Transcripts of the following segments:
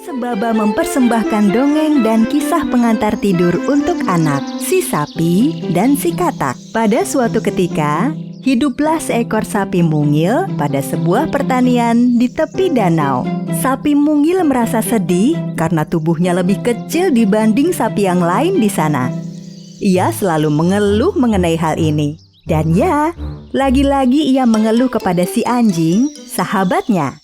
Sebaba mempersembahkan dongeng dan kisah pengantar tidur untuk anak, si sapi dan si katak. Pada suatu ketika, hiduplah seekor sapi mungil pada sebuah pertanian di tepi danau. Sapi mungil merasa sedih karena tubuhnya lebih kecil dibanding sapi yang lain di sana. Ia selalu mengeluh mengenai hal ini. Dan ya, lagi-lagi ia mengeluh kepada si anjing, sahabatnya.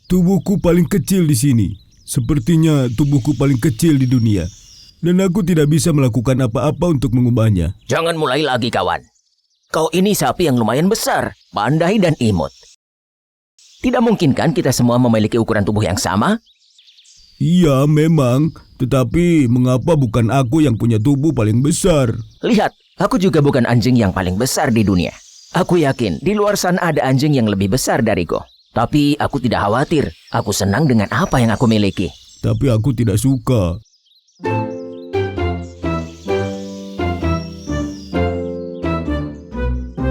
Tubuhku paling kecil di sini. Sepertinya tubuhku paling kecil di dunia. Dan aku tidak bisa melakukan apa-apa untuk mengubahnya. Jangan mulai lagi, kawan. Kau ini sapi yang lumayan besar, pandai dan imut. Tidak mungkin kan kita semua memiliki ukuran tubuh yang sama? Iya, memang. Tetapi mengapa bukan aku yang punya tubuh paling besar? Lihat, aku juga bukan anjing yang paling besar di dunia. Aku yakin di luar sana ada anjing yang lebih besar dariku. Tapi aku tidak khawatir. Aku senang dengan apa yang aku miliki. Tapi aku tidak suka.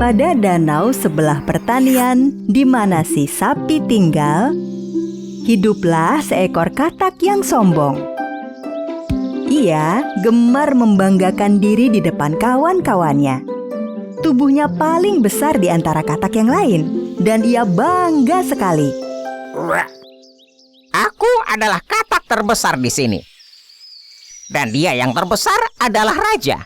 Pada danau sebelah pertanian di mana si sapi tinggal, hiduplah seekor katak yang sombong. Ia gemar membanggakan diri di depan kawan-kawannya. Tubuhnya paling besar di antara katak yang lain, dan ia bangga sekali. Aku adalah katak terbesar di sini. Dan dia yang terbesar adalah raja.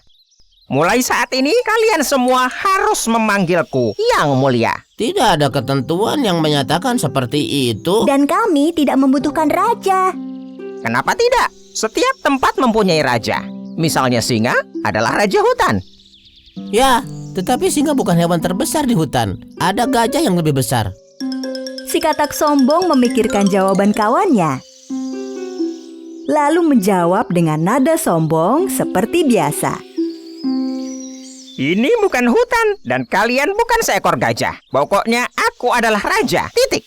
Mulai saat ini kalian semua harus memanggilku Yang Mulia. Tidak ada ketentuan yang menyatakan seperti itu. Dan kami tidak membutuhkan raja. Kenapa tidak? Setiap tempat mempunyai raja. Misalnya singa adalah raja hutan. Ya, tetapi singa bukan hewan terbesar di hutan. Ada gajah yang lebih besar. Si katak sombong memikirkan jawaban kawannya. Lalu menjawab dengan nada sombong seperti biasa. Ini bukan hutan dan kalian bukan seekor gajah. Pokoknya aku adalah raja. Titik.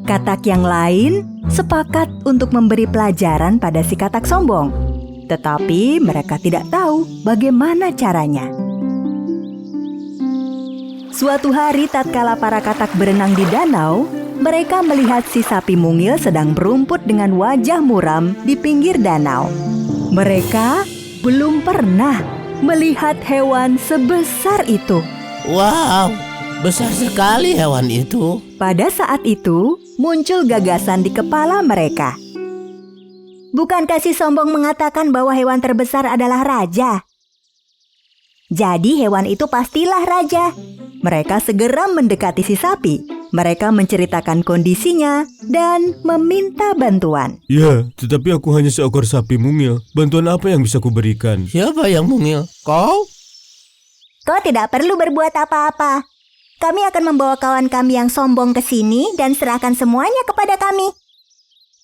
Katak yang lain sepakat untuk memberi pelajaran pada si katak sombong. Tetapi mereka tidak tahu bagaimana caranya. Suatu hari tatkala para katak berenang di danau, mereka melihat si sapi mungil sedang berumput dengan wajah muram di pinggir danau. Mereka belum pernah melihat hewan sebesar itu. Wow, besar sekali hewan itu. Pada saat itu, muncul gagasan di kepala mereka. Bukankah si sombong mengatakan bahwa hewan terbesar adalah raja? Jadi hewan itu pastilah raja. Mereka segera mendekati si sapi. Mereka menceritakan kondisinya dan meminta bantuan. Ya, tetapi aku hanya seekor sapi mungil. Bantuan apa yang bisa kuberikan? Siapa yang mungil? Kau? Kau tidak perlu berbuat apa-apa. Kami akan membawa kawan kami yang sombong ke sini dan serahkan semuanya kepada kami.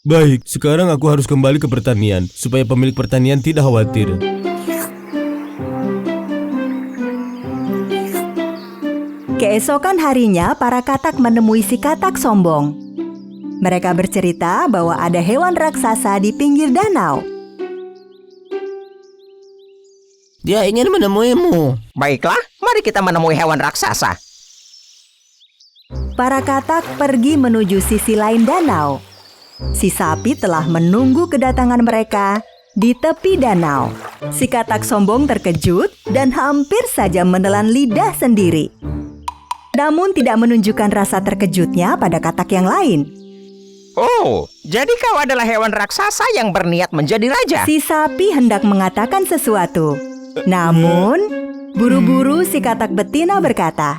Baik, sekarang aku harus kembali ke pertanian, supaya pemilik pertanian tidak khawatir. Keesokan harinya, para katak menemui si katak sombong. Mereka bercerita bahwa ada hewan raksasa di pinggir danau. Dia ingin menemuimu. Baiklah, mari kita menemui hewan raksasa. Para katak pergi menuju sisi lain danau. Si sapi telah menunggu kedatangan mereka di tepi danau. Si katak sombong terkejut dan hampir saja menelan lidah sendiri. Namun tidak menunjukkan rasa terkejutnya pada katak yang lain. Oh, jadi kau adalah hewan raksasa yang berniat menjadi raja? Si sapi hendak mengatakan sesuatu. Namun, buru-buru si katak betina berkata,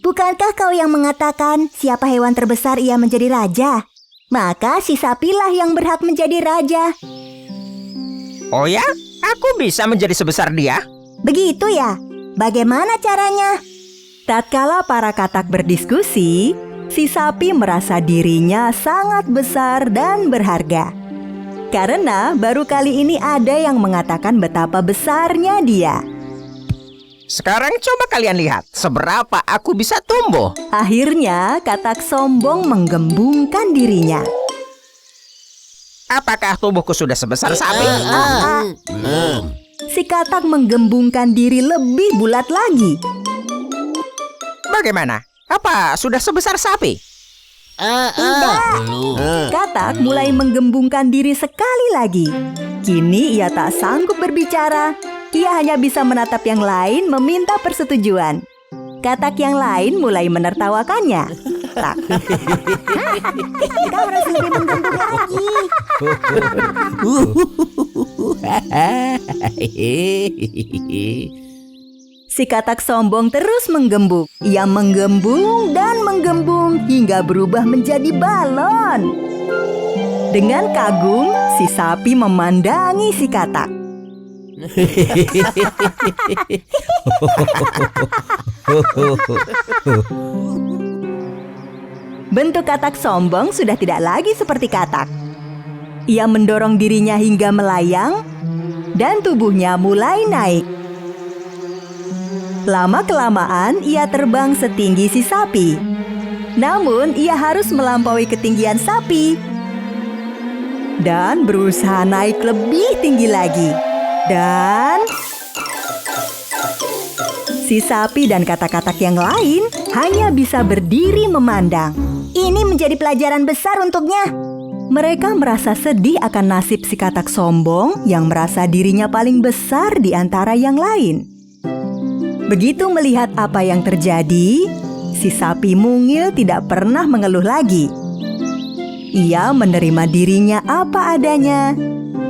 "Bukankah kau yang mengatakan siapa hewan terbesar ia menjadi raja? Maka si sapilah yang berhak menjadi raja." Oh ya? Aku bisa menjadi sebesar dia? Begitu ya? Bagaimana caranya? Tatkala para katak berdiskusi, si sapi merasa dirinya sangat besar dan berharga. Karena baru kali ini ada yang mengatakan betapa besarnya dia. Sekarang coba kalian lihat seberapa aku bisa tumbuh. Akhirnya katak sombong menggembungkan dirinya. Apakah tubuhku sudah sebesar sapi? Si katak menggembungkan diri lebih bulat lagi. Bagaimana? Apa sudah sebesar sapi? Belum. Katak mulai menggembungkan diri sekali lagi. Kini ia tak sanggup berbicara. Ia hanya bisa menatap yang lain meminta persetujuan. Katak yang lain mulai menertawakannya. Tak. Kau harus lebih menggembung lagi. Si katak sombong terus menggembung. Ia menggembung dan menggembung hingga berubah menjadi balon. Dengan kagum, si sapi memandangi si katak. Bentuk katak sombong sudah tidak lagi seperti katak. Ia mendorong dirinya hingga melayang dan tubuhnya mulai naik. Lama-kelamaan ia terbang setinggi si sapi. Namun ia harus melampaui ketinggian sapi dan berusaha naik lebih tinggi lagi. Dan si sapi dan katak-katak yang lain hanya bisa berdiri memandang. Ini menjadi pelajaran besar untuknya. Mereka merasa sedih akan nasib si katak sombong yang merasa dirinya paling besar di antara yang lain. Begitu melihat apa yang terjadi, si sapi mungil tidak pernah mengeluh lagi. Ia menerima dirinya apa adanya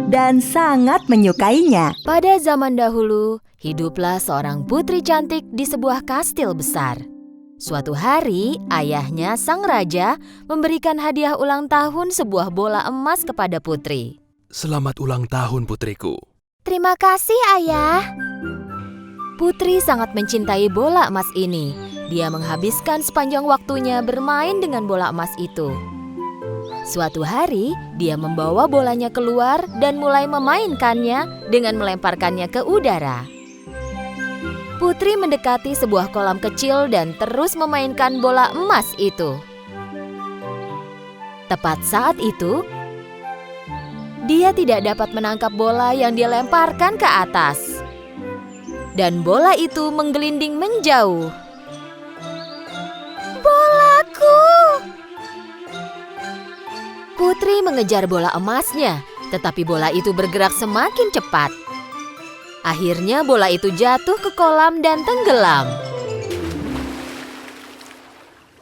dan sangat menyukainya. Pada zaman dahulu, hiduplah seorang putri cantik di sebuah kastil besar. Suatu hari, ayahnya sang raja memberikan hadiah ulang tahun sebuah bola emas kepada putri. Selamat ulang tahun, putriku. Terima kasih, ayah. Putri sangat mencintai bola emas ini. Dia menghabiskan sepanjang waktunya bermain dengan bola emas itu. Suatu hari, dia membawa bolanya keluar dan mulai memainkannya dengan melemparkannya ke udara. Putri mendekati sebuah kolam kecil dan terus memainkan bola emas itu. Tepat saat itu, dia tidak dapat menangkap bola yang dia lemparkan ke atas. Dan bola itu menggelinding menjauh. Bolaku! Putri mengejar bola emasnya, tetapi bola itu bergerak semakin cepat. Akhirnya bola itu jatuh ke kolam dan tenggelam.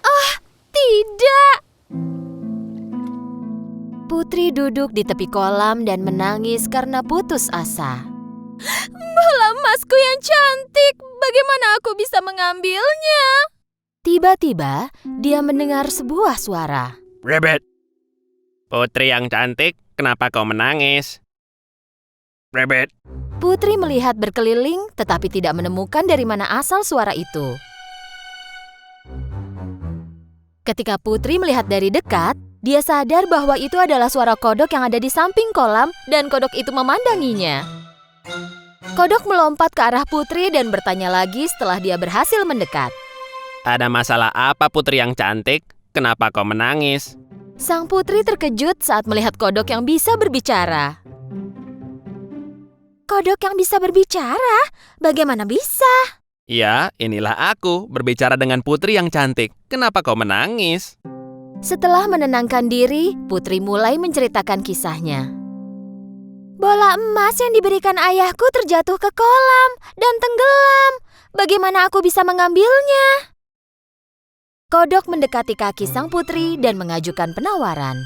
Ah, tidak! Putri duduk di tepi kolam dan menangis karena putus asa. Bola emasku yang cantik, bagaimana aku bisa mengambilnya? Tiba-tiba, dia mendengar sebuah suara. Rabbit, putri yang cantik, kenapa kau menangis? Rabbit. Putri melihat berkeliling, tetapi tidak menemukan dari mana asal suara itu. Ketika Putri melihat dari dekat, dia sadar bahwa itu adalah suara kodok yang ada di samping kolam dan kodok itu memandanginya. Kodok melompat ke arah Putri dan bertanya lagi setelah dia berhasil mendekat. Ada masalah apa, putri yang cantik? Kenapa kau menangis? Sang putri terkejut saat melihat kodok yang bisa berbicara. Kodok yang bisa berbicara? Bagaimana bisa? Ya, inilah aku berbicara dengan putri yang cantik. Kenapa kau menangis? Setelah menenangkan diri, Putri mulai menceritakan kisahnya. Bola emas yang diberikan ayahku terjatuh ke kolam dan tenggelam. Bagaimana aku bisa mengambilnya? Kodok mendekati kaki sang putri dan mengajukan penawaran.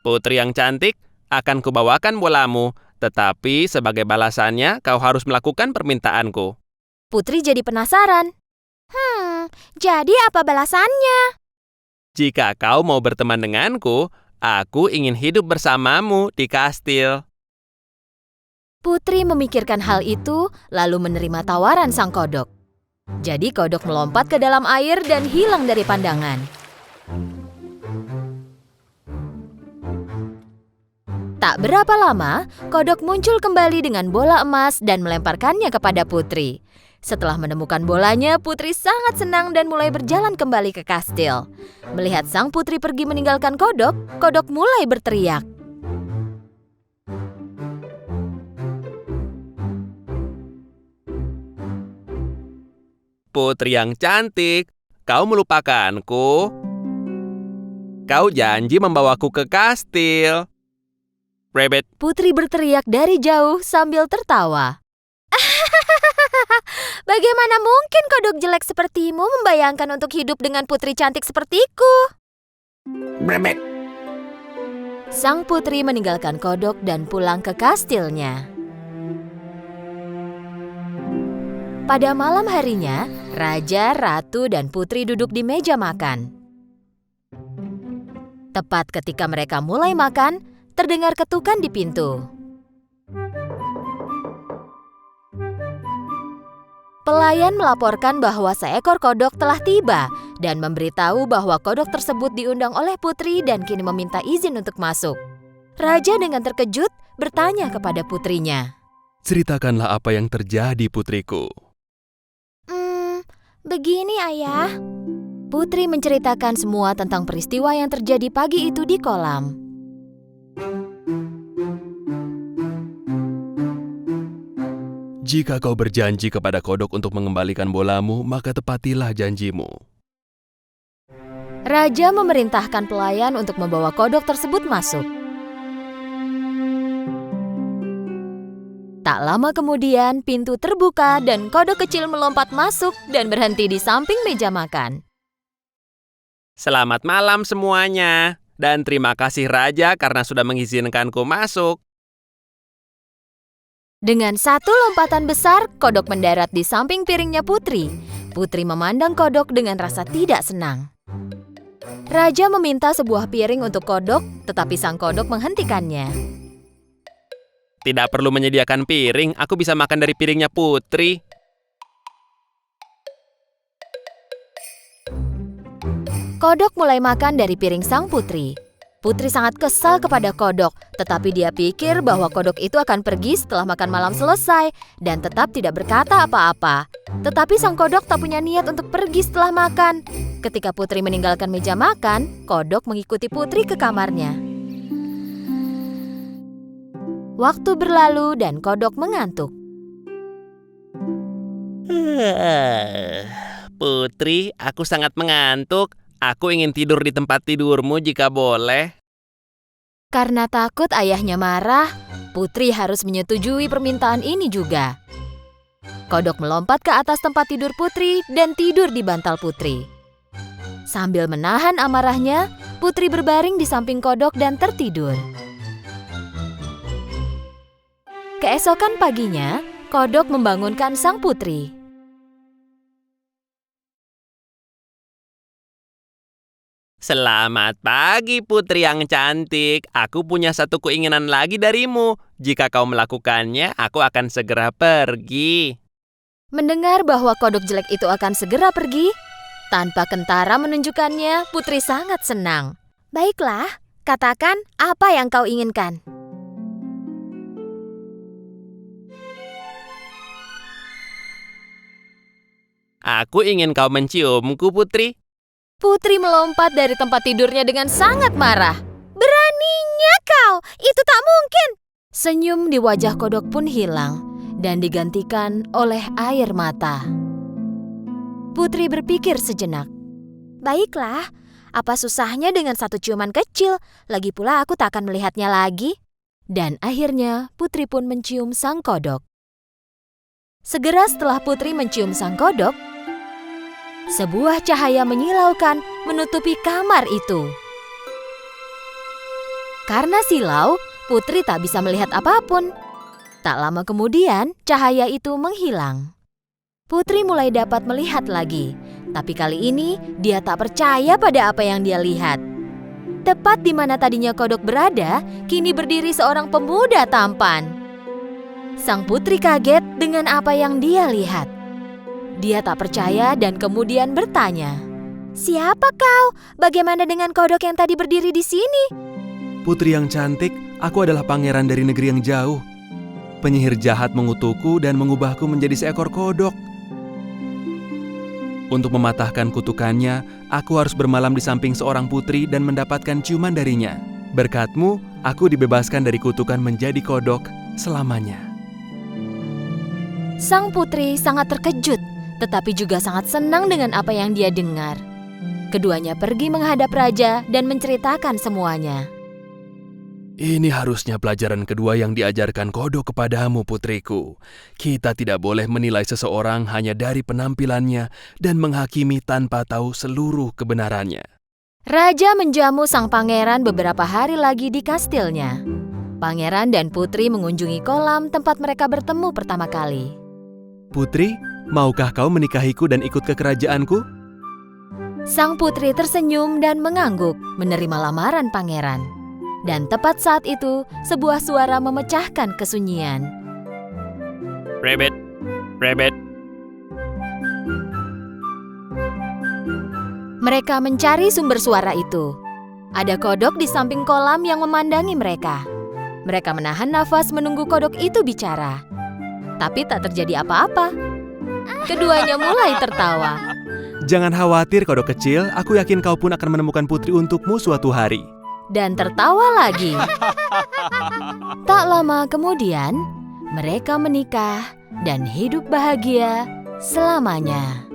Putri yang cantik, akan kubawakan bolamu, tetapi sebagai balasannya kau harus melakukan permintaanku. Putri jadi penasaran. Jadi apa balasannya? Jika kau mau berteman denganku, aku ingin hidup bersamamu di kastil. Putri memikirkan hal itu, lalu menerima tawaran sang kodok. Jadi kodok melompat ke dalam air dan hilang dari pandangan. Tak berapa lama, kodok muncul kembali dengan bola emas dan melemparkannya kepada Putri. Setelah menemukan bolanya, Putri sangat senang dan mulai berjalan kembali ke kastil. Melihat sang putri pergi meninggalkan kodok, kodok mulai berteriak. Putri yang cantik, kau melupakanku? Kau janji membawaku ke kastil. Rabbit, Putri berteriak dari jauh sambil tertawa. Bagaimana mungkin kodok jelek sepertimu membayangkan untuk hidup dengan putri cantik sepertiku? Brebek. Sang putri meninggalkan kodok dan pulang ke kastilnya. Pada malam harinya, raja, ratu, dan putri duduk di meja makan. Tepat ketika mereka mulai makan, terdengar ketukan di pintu. Pelayan melaporkan bahwa seekor kodok telah tiba dan memberitahu bahwa kodok tersebut diundang oleh putri dan kini meminta izin untuk masuk. Raja dengan terkejut bertanya kepada putrinya. Ceritakanlah apa yang terjadi, putriku. Begini ayah. Putri menceritakan semua tentang peristiwa yang terjadi pagi itu di kolam. Jika kau berjanji kepada kodok untuk mengembalikan bolamu, maka tepatilah janjimu. Raja memerintahkan pelayan untuk membawa kodok tersebut masuk. Tak lama kemudian, pintu terbuka dan kodok kecil melompat masuk dan berhenti di samping meja makan. selamat malam semuanya. Dan terima kasih Raja karena sudah mengizinkanku masuk. Dengan satu lompatan besar, kodok mendarat di samping piringnya Putri. Putri memandang kodok dengan rasa tidak senang. Raja meminta sebuah piring untuk kodok, tetapi sang kodok menghentikannya. Tidak perlu menyediakan piring, aku bisa makan dari piringnya Putri. Kodok mulai makan dari piring sang putri. Putri sangat kesal kepada kodok, tetapi dia pikir bahwa kodok itu akan pergi setelah makan malam selesai dan tetap tidak berkata apa-apa. Tetapi sang kodok tak punya niat untuk pergi setelah makan. Ketika Putri meninggalkan meja makan, kodok mengikuti Putri ke kamarnya. Waktu berlalu dan kodok mengantuk. Putri, aku sangat mengantuk. Aku ingin tidur di tempat tidurmu jika boleh. Karena takut ayahnya marah, Putri harus menyetujui permintaan ini juga. Kodok melompat ke atas tempat tidur Putri dan tidur di bantal Putri. Sambil menahan amarahnya, Putri berbaring di samping kodok dan tertidur. Keesokan paginya, kodok membangunkan sang putri. Selamat pagi Putri yang cantik. Aku punya satu keinginan lagi darimu. Jika kau melakukannya, aku akan segera pergi. Mendengar bahwa kodok jelek itu akan segera pergi, tanpa kentara menunjukkannya, Putri sangat senang. Baiklah, katakan apa yang kau inginkan. Aku ingin kau menciumku, Putri. Putri melompat dari tempat tidurnya dengan sangat marah. Beraninya kau, itu tak mungkin. Senyum di wajah kodok pun hilang dan digantikan oleh air mata. Putri berpikir sejenak. Baiklah, apa susahnya dengan satu ciuman kecil? Lagi pula aku tak akan melihatnya lagi. Dan akhirnya Putri pun mencium sang kodok. Segera setelah Putri mencium sang kodok, sebuah cahaya menyilaukan menutupi kamar itu. Karena silau, Putri tak bisa melihat apapun. Tak lama kemudian, cahaya itu menghilang. Putri mulai dapat melihat lagi, tapi kali ini dia tak percaya pada apa yang dia lihat. Tepat di mana tadinya kodok berada, kini berdiri seorang pemuda tampan. Sang putri kaget dengan apa yang dia lihat. Dia tak percaya dan kemudian bertanya, "Siapa kau? Bagaimana dengan kodok yang tadi berdiri di sini?" Putri yang cantik, aku adalah pangeran dari negeri yang jauh. Penyihir jahat mengutukku dan mengubahku menjadi seekor kodok. Untuk mematahkan kutukannya, aku harus bermalam di samping seorang putri dan mendapatkan ciuman darinya. Berkatmu, aku dibebaskan dari kutukan menjadi kodok selamanya. Sang putri sangat terkejut, tetapi juga sangat senang dengan apa yang dia dengar. Keduanya pergi menghadap raja dan menceritakan semuanya. Ini harusnya pelajaran kedua yang diajarkan kodok kepadamu, putriku. Kita tidak boleh menilai seseorang hanya dari penampilannya dan menghakimi tanpa tahu seluruh kebenarannya. Raja menjamu sang pangeran beberapa hari lagi di kastilnya. Pangeran dan putri mengunjungi kolam tempat mereka bertemu pertama kali. Putri, maukah kau menikahiku dan ikut ke kerajaanku? Sang putri tersenyum dan mengangguk menerima lamaran pangeran. Dan tepat saat itu, sebuah suara memecahkan kesunyian. Rabbit, rabbit. Mereka mencari sumber suara itu. Ada kodok di samping kolam yang memandangi mereka. Mereka menahan nafas menunggu kodok itu bicara. Tapi tak terjadi apa-apa. Keduanya mulai tertawa. Jangan khawatir, kodok kecil. Aku yakin kau pun akan menemukan putri untukmu suatu hari. Dan tertawa lagi. Tak lama kemudian, mereka menikah dan hidup bahagia selamanya.